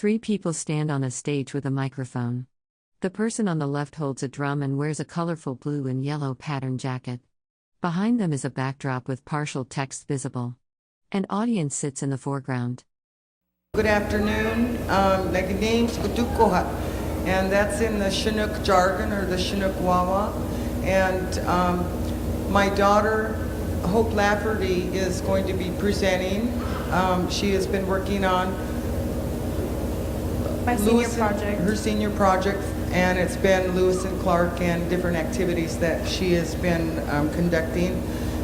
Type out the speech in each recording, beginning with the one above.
Three people stand on a stage with a microphone. The person on the left holds a drum and wears a colorful blue and yellow pattern jacket. Behind them is a backdrop with partial text visible. An audience sits in the foreground. Good afternoon. My name's Kutukoha, and that's in the Chinook jargon or the Chinook Wawa. And my daughter, Hope Lafferty, is going to be presenting. She has been working on her senior project, and it's been Lewis and Clark and different activities that she has been conducting.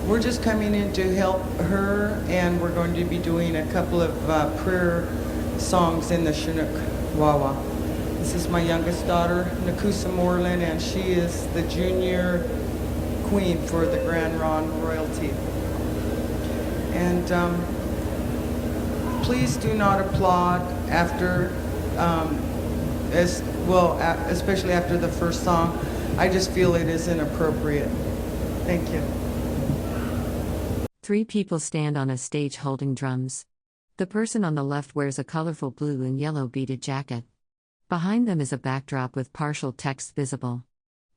We're just coming in to help her, and we're going to be doing a couple of prayer songs in the Chinook Wawa. This is my youngest daughter, Nakusa Moreland, and she is the junior queen for the Grand Ronde royalty. And please do not applaud after, especially after the first song. I just feel it is inappropriate. Thank you. Three people stand on a stage holding drums. The person on the left wears a colorful blue and yellow beaded jacket. Behind them is a backdrop with partial text visible.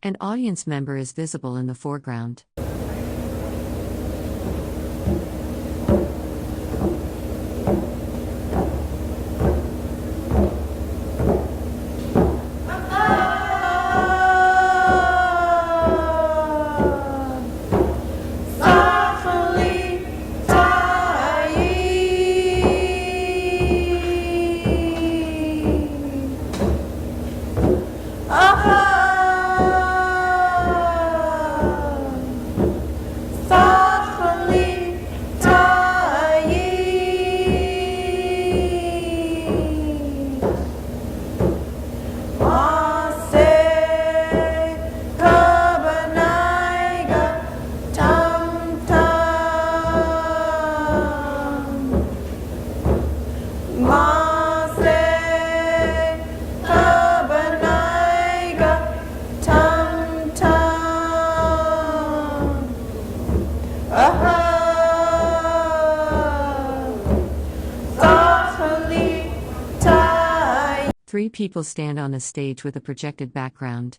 An audience member is visible in the foreground. Three people stand on a stage with a projected background.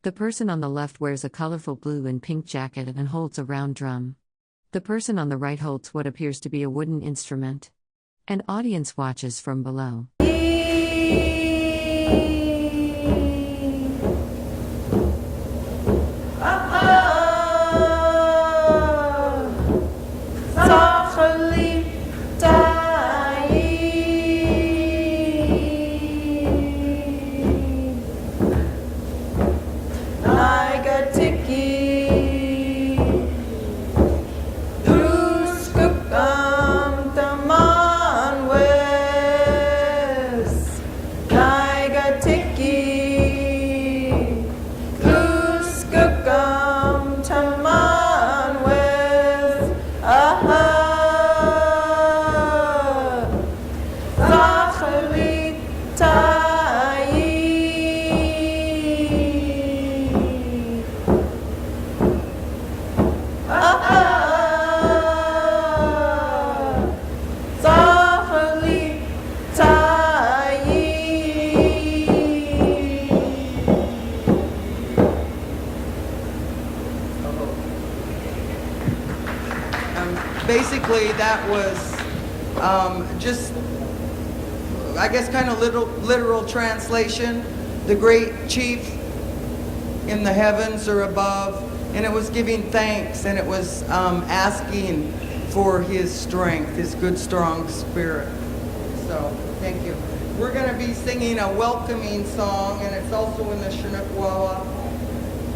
The person on the left wears a colorful blue and pink jacket and holds a round drum. The person on the right holds what appears to be a wooden instrument. An audience watches from below. Basically, that was just, I guess, kind of literal translation. The great chief in the heavens or above, and it was giving thanks, and it was asking for his strength, his good, strong spirit. So, thank you. We're going to be singing a welcoming song, and it's also in the Chinook Wawa.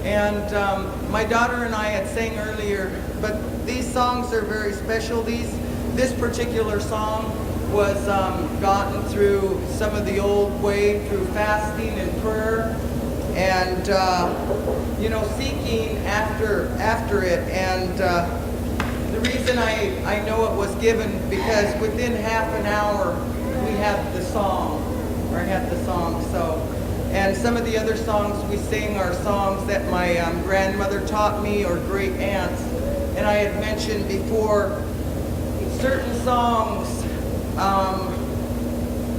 And my daughter and I had sang earlier, but these songs are very special. This particular song was gotten through some of the old way, through fasting and prayer, and seeking after it. And the reason I know it was given because within half an hour we had the song, or I had the song. So. And some of the other songs we sing are songs that my grandmother taught me, or great aunts. And I had mentioned before, certain songs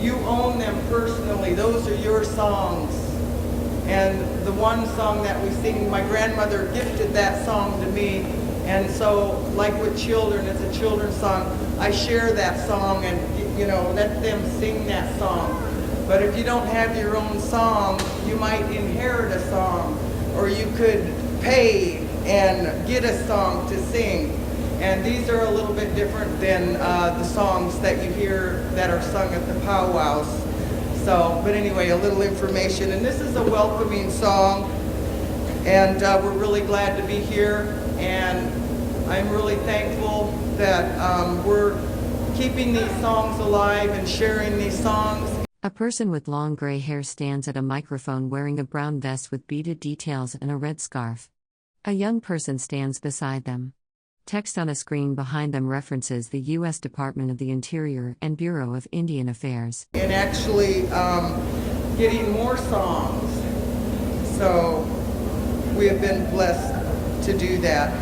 you own them personally. Those are your songs. And the one song that we sing, my grandmother gifted that song to me. And so, like with children, it's a children's song. I share that song and, you know, let them sing that song. But if you don't have your own song, you might inherit a song, or you could pay and get a song to sing. And these are a little bit different than the songs that you hear that are sung at the powwows. So, but anyway, a little information. And this is a welcoming song, and we're really glad to be here. And I'm really thankful that we're keeping these songs alive and sharing these songs. A person with long gray hair stands at a microphone wearing a brown vest with beaded details and a red scarf. A young person stands beside them. Text on a screen behind them references the U.S. Department of the Interior and Bureau of Indian Affairs. And actually getting more songs. So we have been blessed to do that.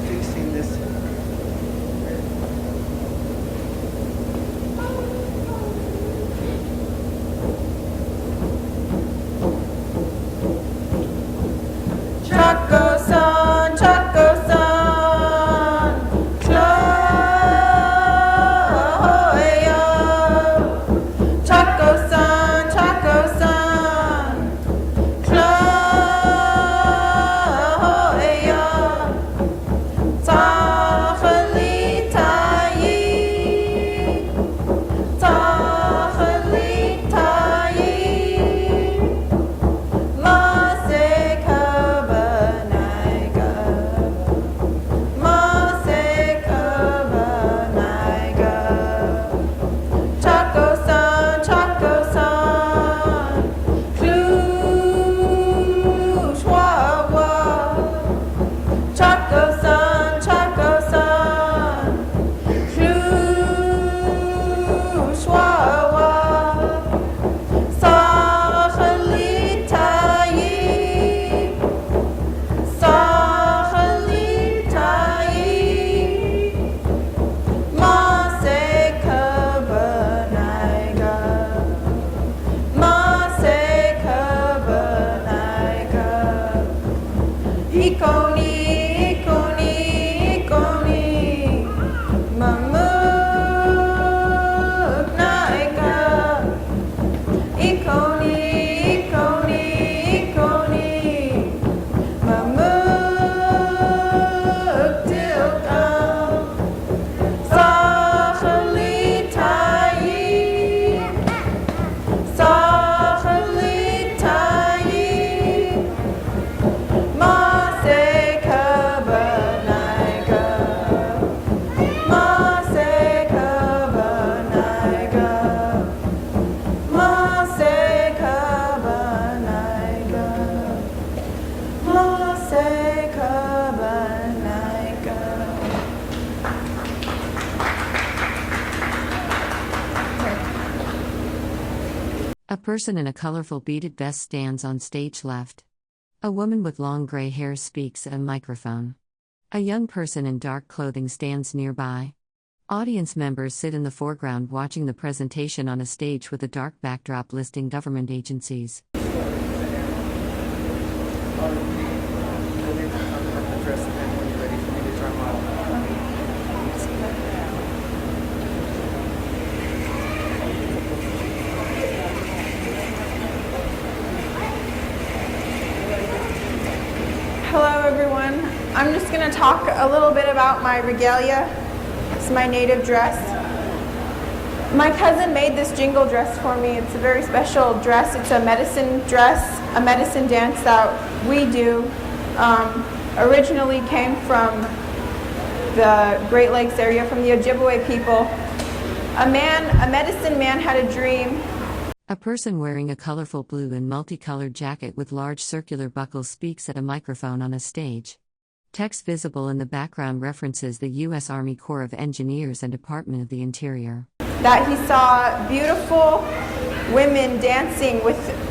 Fixing this. Chaco-san, Chaco-san, Chloe-ya. Chaco-san, Chaco-san, Chloe-ya. Tachali-tayi, Tachali-tayi. A person in a colorful beaded vest stands on stage left. A woman with long gray hair speaks at a microphone. A young person in dark clothing stands nearby. Audience members sit in the foreground watching the presentation on a stage with a dark backdrop listing government agencies. Hello everyone. I'm just going to talk a little bit about my regalia. It's my native dress. My cousin made this jingle dress for me. It's a very special dress. It's a medicine dress, a medicine dance that we do. Originally came from the Great Lakes area, from the Ojibwe people. A medicine man had a dream. A person wearing a colorful blue and multicolored jacket with large circular buckles speaks at a microphone on a stage. Text visible in the background references the U.S. Army Corps of Engineers and Department of the Interior. That he saw beautiful women dancing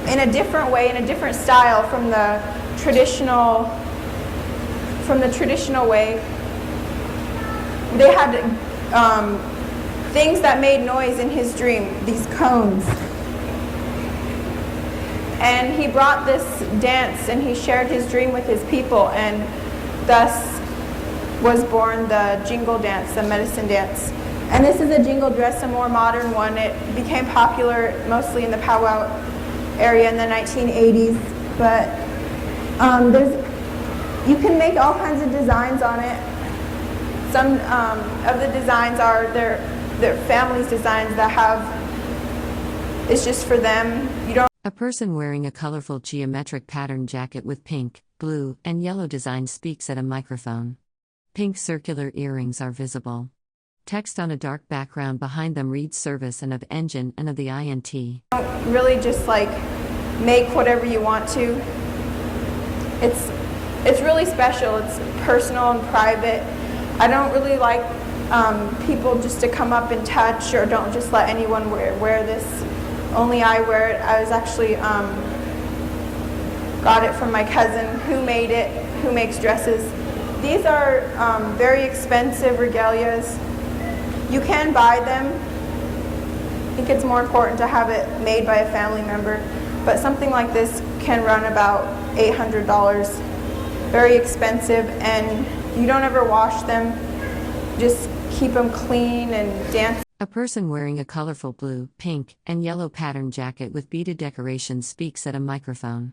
in a different way, in a different style from the traditional way. They had things that made noise in his dream, these cones. And he brought this dance and he shared his dream with his people, and thus was born the jingle dance, the medicine dance. And this is a jingle dress, a more modern one. It became popular mostly in the powwow area in the 1980s, but you can make all kinds of designs on it. Some of the designs are their family's designs that have, it's just for them. You don't. A person wearing a colorful geometric pattern jacket with pink, blue, and yellow designs speaks at a microphone. Pink circular earrings are visible. Text on a dark background behind them reads service and of engine and of the INT. Don't really just like make whatever you want to. It's really special. It's personal and private. I don't really like people just to come up and touch, or don't just let anyone wear this. Only I wear it. I was actually got it from my cousin who made it, who makes dresses. These are very expensive regalias. You can buy them. I think it's more important to have it made by a family member. But something like this can run about $800. Very expensive, and you don't ever wash them. Just keep them clean and dance. A person wearing a colorful blue, pink, and yellow pattern jacket with beaded decorations speaks at a microphone.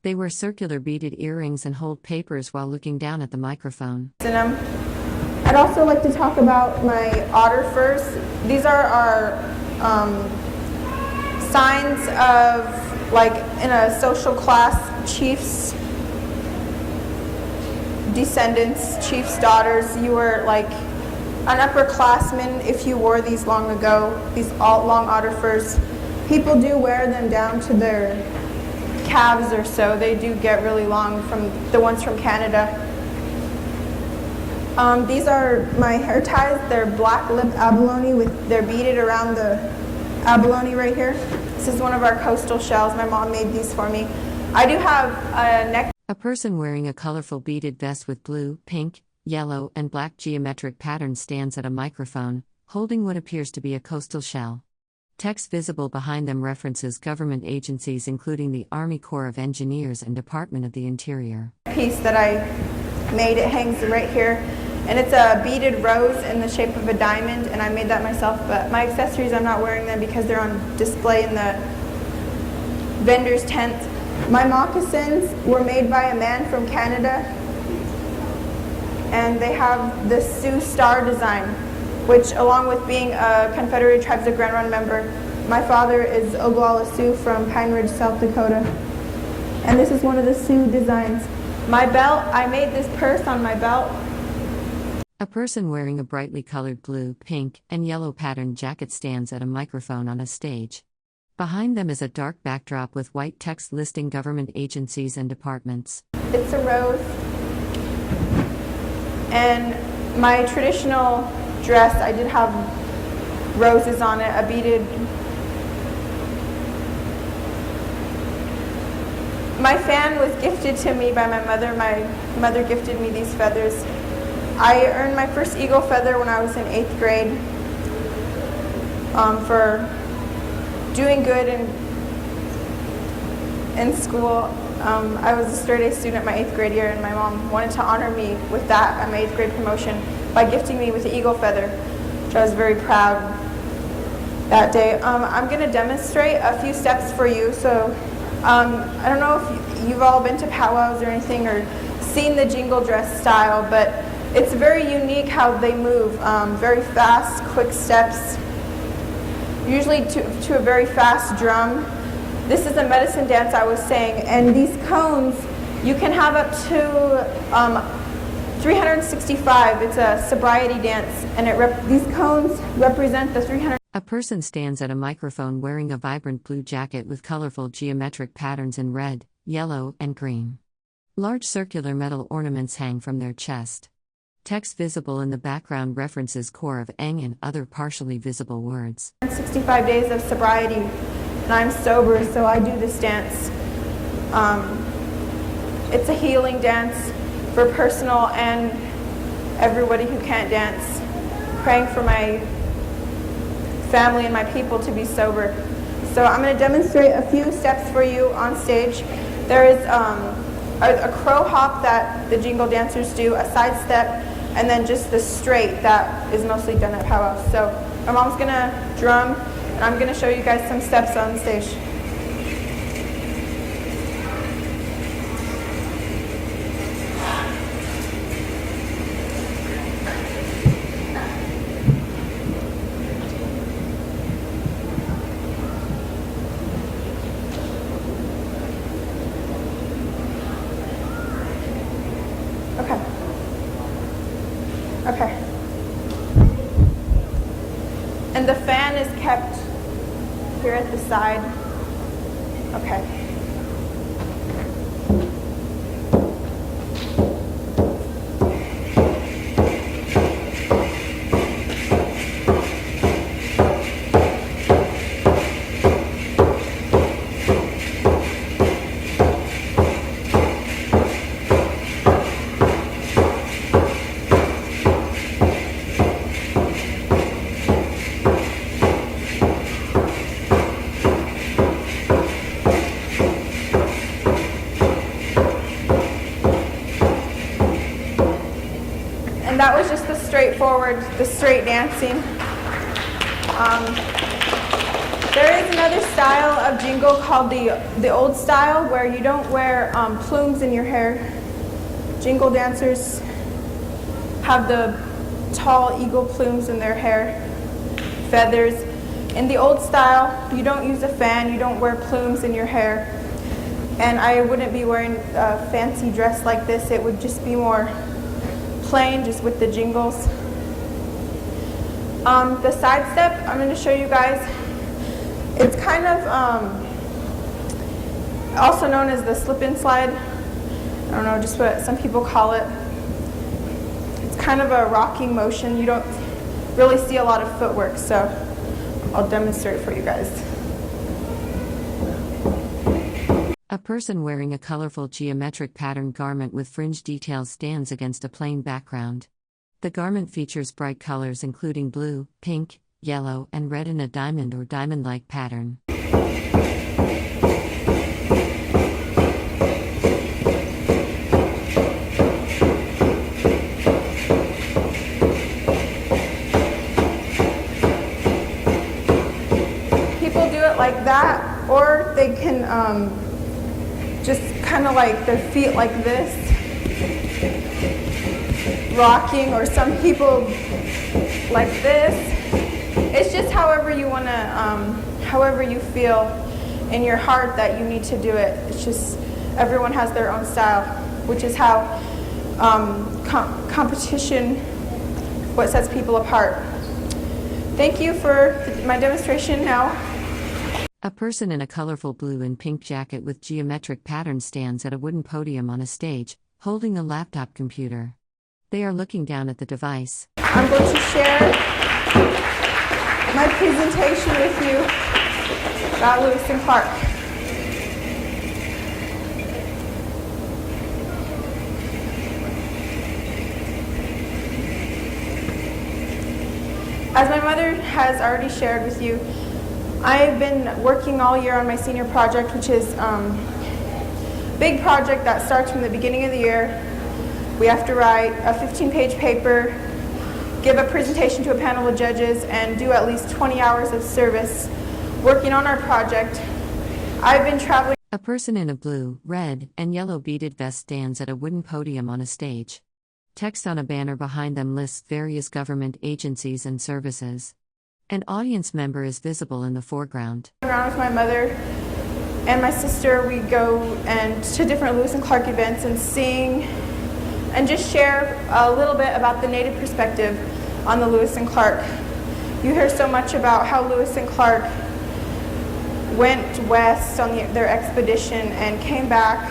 They wear circular beaded earrings and hold papers while looking down at the microphone. I'd also like to talk about my otter furs. These are our signs of, like, in a social class, chiefs' descendants, chiefs' daughters. You were like an upperclassman if you wore these long ago, these long otter furs. People do wear them down to their calves or so. They do get really long, from the ones from Canada. These are my hair ties. They're black lip abalone they're beaded around the abalone right here. This is one of our coastal shells. My mom made these for me. I do have a neck. A person wearing a colorful beaded vest with blue, pink, yellow, and black geometric patterns stands at a microphone, holding what appears to be a coastal shell. Text visible behind them references government agencies including the Army Corps of Engineers and Department of the Interior. Piece that I made, it hangs right here, and it's a beaded rose in the shape of a diamond, and I made that myself. But my accessories, I'm not wearing them because they're on display in the vendor's tent. My moccasins were made by a man from Canada, and they have the Sioux Star design, which, along with being a Confederated Tribes of Grand Ronde member, my father is Oglala Sioux from Pine Ridge, South Dakota. And this is one of the Sioux designs. My belt, I made this purse on my belt. A person wearing a brightly colored blue, pink, and yellow patterned jacket stands at a microphone on a stage. Behind them is a dark backdrop with white text listing government agencies and departments. It's a rose. And my traditional dress, I did have roses on it, a beaded. My fan was gifted to me by my mother. My mother gifted me these feathers. I earned my first eagle feather when I was in 8th grade for doing good in school. I was a straight A student my 8th grade year, and my mom wanted to honor me with that at my 8th grade promotion by gifting me with the eagle feather, which I was very proud that day. I'm going to demonstrate a few steps for you. So I don't know if you've all been to powwows or anything or seen the jingle dress style, but it's very unique how they move. Very fast, quick steps, usually to a very fast drum. This is a medicine dance I was saying, and these cones, you can have up to 365. It's a sobriety dance, and these cones represent the 300. A person stands at a microphone wearing a vibrant blue jacket with colorful geometric patterns in red, yellow, and green. Large circular metal ornaments hang from their chest. Text visible in the background references Corps of Eng and other partially visible words. 65 days of sobriety, and I'm sober, so I do this dance. It's a healing dance for personal and everybody who can't dance. Praying for my family and my people to be sober. So I'm going to demonstrate a few steps for you on stage. There is a crow hop that the jingle dancers do, a side step, and then just the straight that is mostly done at powwows. So my mom's going to drum, and I'm going to show you guys some steps on stage. Okay. And the fan is kept here at the side. Okay. That was just the straight dancing. There is another style of jingle called the old style, where you don't wear plumes in your hair. Jingle dancers have the tall eagle plumes in their hair, feathers. In the old style, you don't use a fan, you don't wear plumes in your hair. And I wouldn't be wearing a fancy dress like this. It would just be more plain, just with the jingles. The side step, I'm going to show you guys. It's kind of also known as the slip and slide. I don't know, just what some people call it. It's kind of a rocking motion. You don't really see a lot of footwork, so I'll demonstrate for you guys. A person wearing a colorful geometric patterned garment with fringe details stands against a plain background. The garment features bright colors including blue, pink, yellow, and red in a diamond or diamond-like pattern. People do it like that, or they can just kind of like their feet like this, rocking, or some people like this. It's just however you want to, however you feel in your heart that you need to do it. It's just everyone has their own style, which is how competition, what sets people apart. Thank you for my demonstration now. A person in a colorful blue and pink jacket with geometric patterns stands at a wooden podium on a stage, holding a laptop computer. They are looking down at the device. I'm going to share my presentation with you about Lewis and Clark. As my mother has already shared with you, I've been working all year on my senior project, which is a big project that starts from the beginning of the year. We have to write a 15-page paper, give a presentation to a panel of judges, and do at least 20 hours of service working on our project. I've been traveling. A person in a blue, red, and yellow beaded vest stands at a wooden podium on a stage. Text on a banner behind them lists various government agencies and services. An audience member is visible in the foreground. Around with my mother and my sister, we go to different Lewis and Clark events and sing and just share a little bit about the Native perspective on the Lewis and Clark. You hear so much about how Lewis and Clark went west on their expedition and came back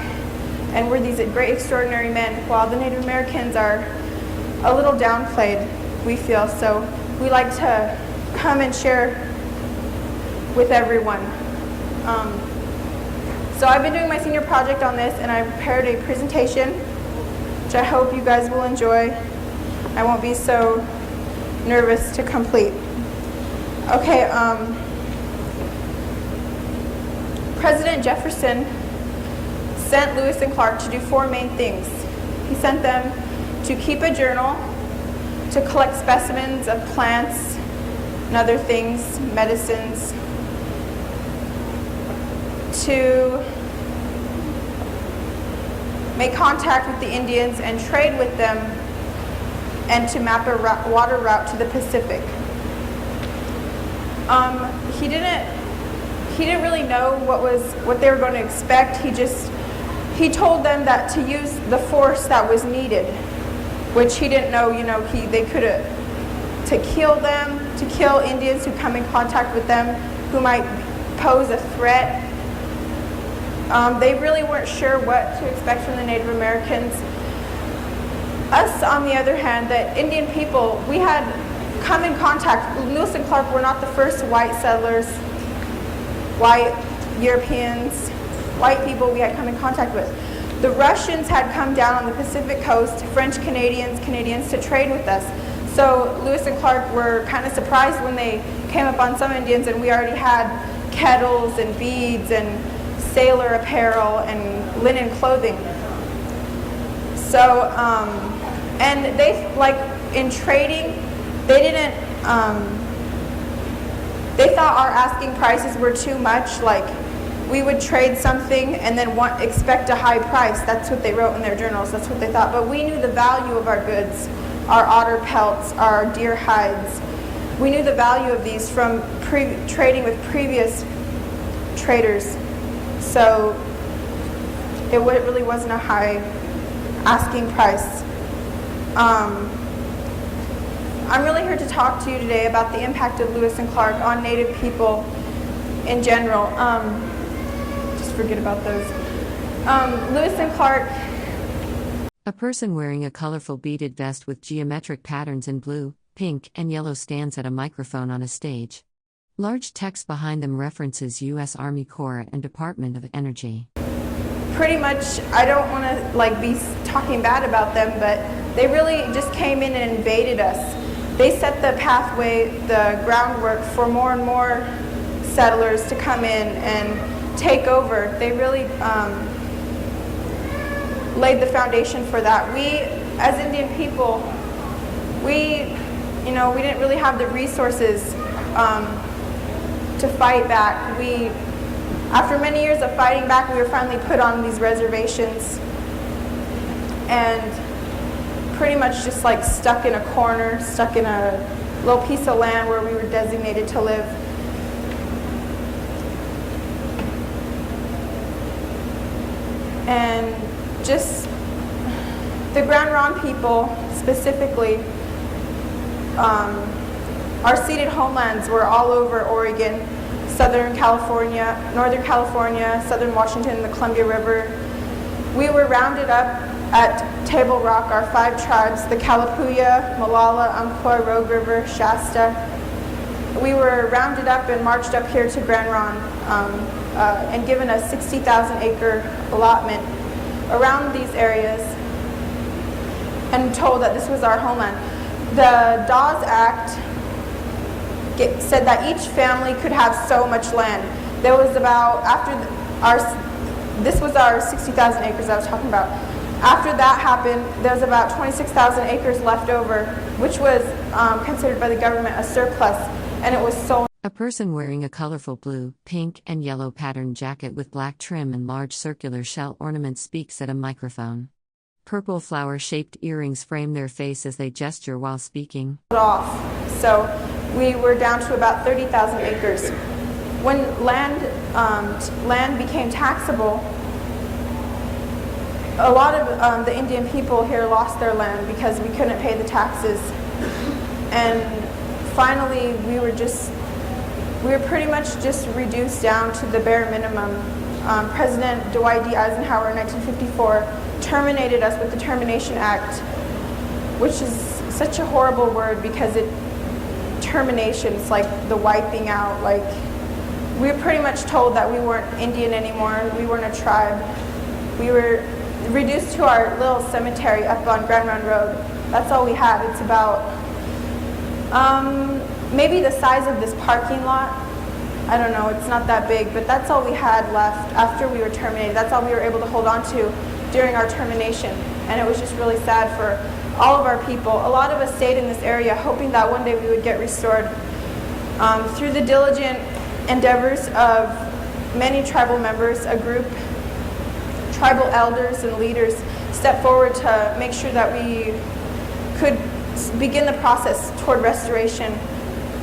and were these great extraordinary men, while the Native Americans are a little downplayed, we feel. So we like to come and share with everyone. So I've been doing my senior project on this, and I prepared a presentation, which I hope you guys will enjoy. I won't be so nervous to complete. Okay, President Jefferson sent Lewis and Clark to do 4 main things. He sent them to keep a journal, to collect specimens of plants and other things, medicines, to make contact with the Indians and trade with them, and to map a water route to the Pacific. He didn't really know what they were going to expect. He told them that to use the force that was needed, which he didn't know. They could have to kill them, to kill Indians who come in contact with them, who might pose a threat. They really weren't sure what to expect from the Native Americans. Us, on the other hand, the Indian people, we had come in contact. Lewis and Clark were not the first white settlers, white Europeans, white people we had come in contact with. The Russians had come down on the Pacific coast, French Canadians to trade with us. So Lewis and Clark were kind of surprised when they came up on some Indians and we already had kettles and beads and sailor apparel and linen clothing. So, and they, in trading, they didn't, they thought our asking prices were too much. We would trade something and then expect a high price. That's what they wrote in their journals. That's what they thought. But we knew the value of our goods, our otter pelts, our deer hides. We knew the value of these from trading with previous traders. So it really wasn't a high asking price. I'm really here to talk to you today about the impact of Lewis and Clark on Native people in general. Just forget about those. Lewis and Clark. A person wearing a colorful beaded vest with geometric patterns in blue, pink, and yellow stands at a microphone on a stage. Large text behind them references U.S. Army Corps and Department of Energy. Pretty much, I don't want to be talking bad about them, but they really just came in and invaded us. They set the pathway, the groundwork for more and more settlers to come in and take over. They really laid the foundation for that. We, as Indian people, we didn't really have the resources to fight back. After many years of fighting back, we were finally put on these reservations and pretty much just stuck in a corner, stuck in a little piece of land where we were designated to live. And just the Grand Ronde people specifically, our ceded homelands were all over Oregon, Southern California, Northern California, Southern Washington, the Columbia River. We were rounded up at Table Rock, our 5 tribes, the Kalapuya, Molalla, Umpqua, Rogue River, Shasta. We were rounded up and marched up here to Grand Ronde and given a 60,000-acre allotment around these areas and told that this was our homeland. The Dawes Act said that each family could have so much land. There was about, this was our 60,000 acres I was talking about. After that happened, there was about 26,000 acres left over, which was considered by the government a surplus, and it was sold. A person wearing a colorful blue, pink, and yellow patterned jacket with black trim and large circular shell ornaments speaks at a microphone. Purple flower-shaped earrings frame their face as they gesture while speaking. Off. So we were down to about 30,000 acres. When land became taxable, a lot of the Indian people here lost their land because we couldn't pay the taxes. And finally, we were pretty much just reduced down to the bare minimum. President Dwight D. Eisenhower in 1954 terminated us with the Termination Act, which is such a horrible word because termination, it's like the wiping out. We were pretty much told that we weren't Indian anymore, we weren't a tribe. We were reduced to our little cemetery up on Grand Ronde Road. That's all we had. It's about maybe the size of this parking lot. I don't know, it's not that big, but that's all we had left after we were terminated. That's all we were able to hold on to during our termination. And it was just really sad for all of our people. A lot of us stayed in this area hoping that one day we would get restored. Through the diligent endeavors of many tribal members, a group, tribal elders and leaders stepped forward to make sure that we could begin the process toward restoration.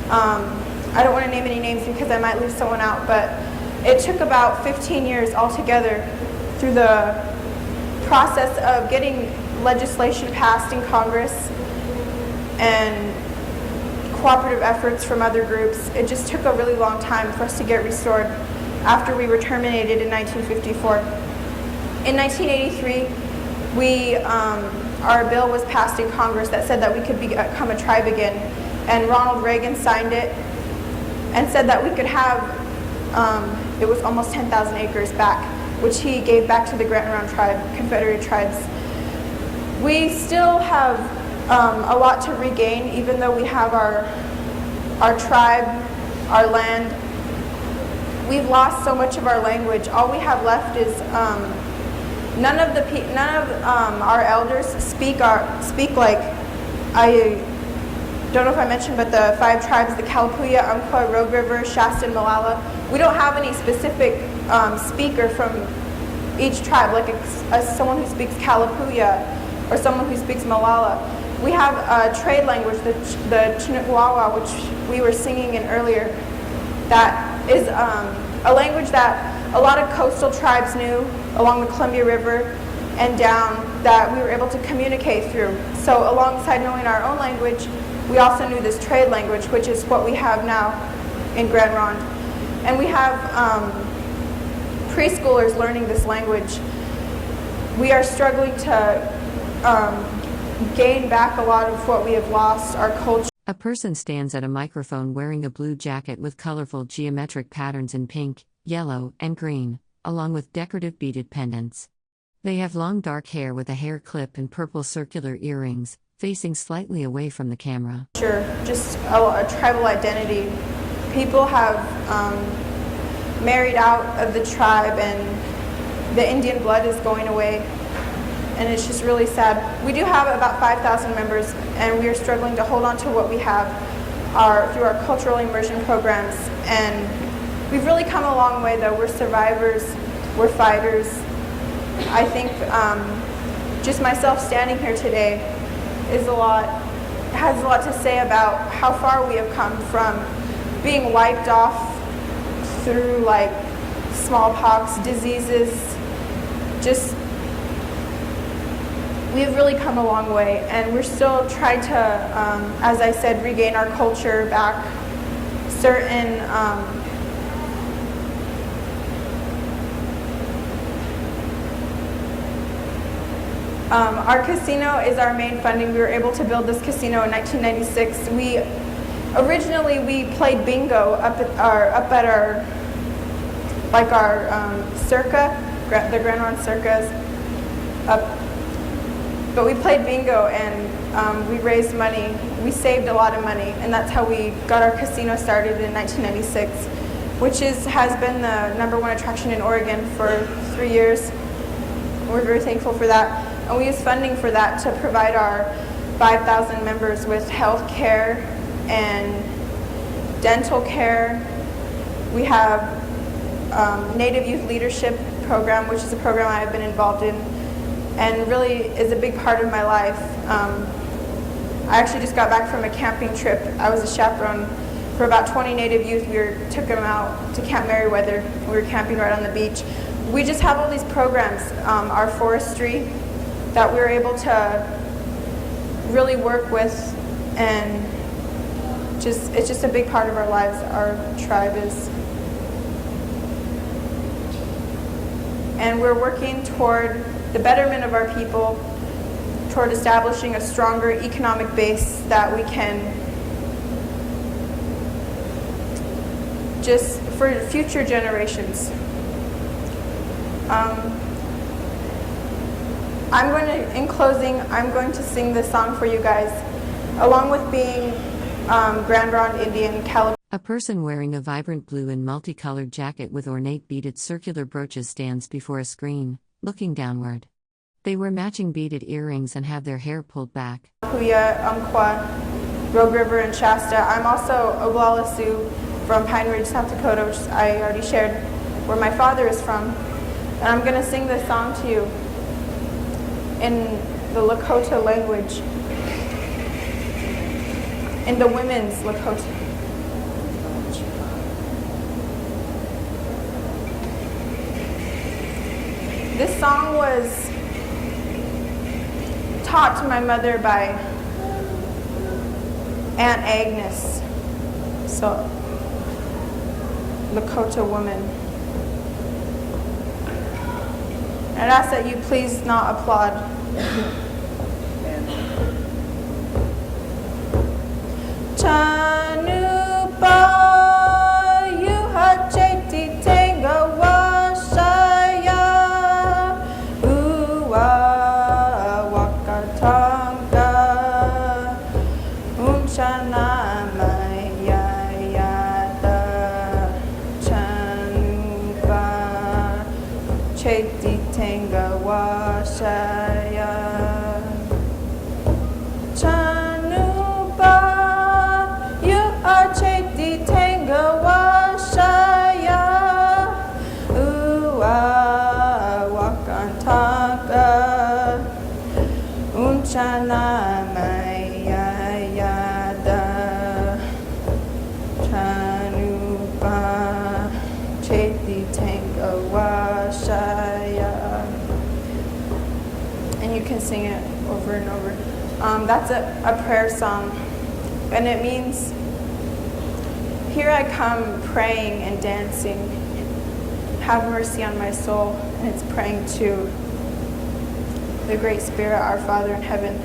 I don't want to name any names because I might leave someone out, but it took about 15 years altogether through the process of getting legislation passed in Congress and cooperative efforts from other groups. It just took a really long time for us to get restored after we were terminated in 1954. In 1983, our bill was passed in Congress that said that we could become a tribe again, and Ronald Reagan signed it and said that we could have, it was almost 10,000 acres back, which he gave back to the Grand Ronde tribe, Confederate tribes. We still have a lot to regain, even though we have our tribe, our land. We've lost so much of our language. All we have left is none of our elders speak like, I don't know if I mentioned, but the 5 tribes, the Kalapuya, Umpqua, Rogue River, Shasta, and Molalla, we don't have any specific speaker from each tribe, like someone who speaks Kalapuya or someone who speaks Molalla. We have a trade language, the Chinook Wawa, which we were singing in earlier, that is a language that a lot of coastal tribes knew along the Columbia River and down, that we were able to communicate through. So alongside knowing our own language, we also knew this trade language, which is what we have now in Grand Ronde. And we have preschoolers learning this language. We are struggling to gain back a lot of what we have lost, our culture. A person stands at a microphone wearing a blue jacket with colorful geometric patterns in pink, yellow, and green, along with decorative beaded pendants. They have long dark hair with a hair clip and purple circular earrings, facing slightly away from the camera. Just a tribal identity. People have married out of the tribe, and the Indian blood is going away, and it's just really sad. We do have about 5,000 members, and we are struggling to hold on to what we have through our cultural immersion programs. And we've really come a long way, though. We're survivors, we're fighters. I think just myself standing here today has a lot to say about how far we have come from being wiped off through like smallpox, diseases. Just, we've really come a long way, and we're still trying to, as I said, regain our culture back. Certain our casino is our main funding. We were able to build this casino in 1996. Originally we played bingo up at our circa, the Grand Ronde circus up. But we played bingo, and we raised money. We saved a lot of money, and that's how we got our casino started in 1996, which has been the #1 attraction in Oregon for 3 years. We're very thankful for that. And we use funding for that to provide our 5,000 members with health care and dental care. We have Native Youth Leadership Program, which is a program I've been involved in and really is a big part of my life. I actually just got back from a camping trip. I was a chaperone for about 20 Native youth. Took them out to Camp Merriweather. We were camping right on the beach. We just have all these programs, our forestry, that we're able to really work with, and it's just a big part of our lives, our tribe is. And we're working toward the betterment of our people, toward establishing a stronger economic base that we can, just for future generations. In closing, I'm going to sing this song for you guys. Along with being Grand Ronde Indian, California. A person wearing a vibrant blue and multicolored jacket with ornate beaded circular brooches stands before a screen, looking downward. They wear matching beaded earrings and have their hair pulled back. Puya, Umpqua, Rogue River, and Shasta. I'm also Oglala Sioux from Pine Ridge, South Dakota, which I already shared where my father is from. And I'm going to sing this song to you in the Lakota language, in the women's Lakota. This song was taught to my mother by Aunt Agnes, so Lakota woman. I'd ask that you please not applaud. Chanupa yuhacheti tenga washaya uwa wakatanga unchana mayayada chanupa cheti tenga washaya chanupa you are cheti tenga washaya uwa wakantaka unchana mayayada chanupa cheti tenga washaya. And you can sing it over and over. That's a prayer song, and it means, here I come praying and dancing, have mercy on my soul, and it's praying to the Great Spirit, our Father in heaven.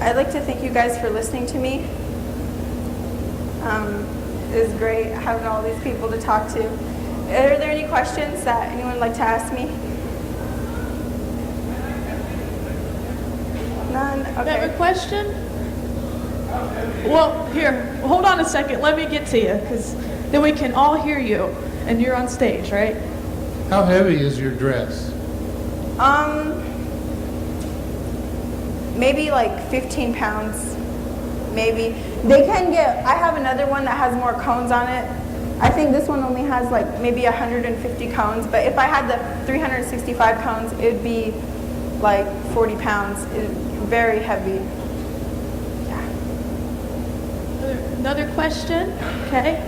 I'd like to thank you guys for listening to me. It was great having all these people to talk to. Are there any questions that anyone would like to ask me? None? Okay. Have a question? Well, here, hold on a second. Let me get to you, because then we can all hear you, and you're on stage, right? How heavy is your dress? Maybe like 15 pounds, maybe. They can get, I have another one that has more cones on it. I think this one only has like maybe 150 cones, but if I had the 365 cones, it would be like 40 pounds. Very heavy. Yeah. Another question? Okay.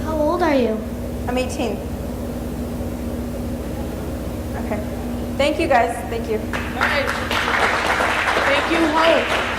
How old are you? I'm 18. Okay. Thank you guys. Thank you. All right. Thank you, Hope.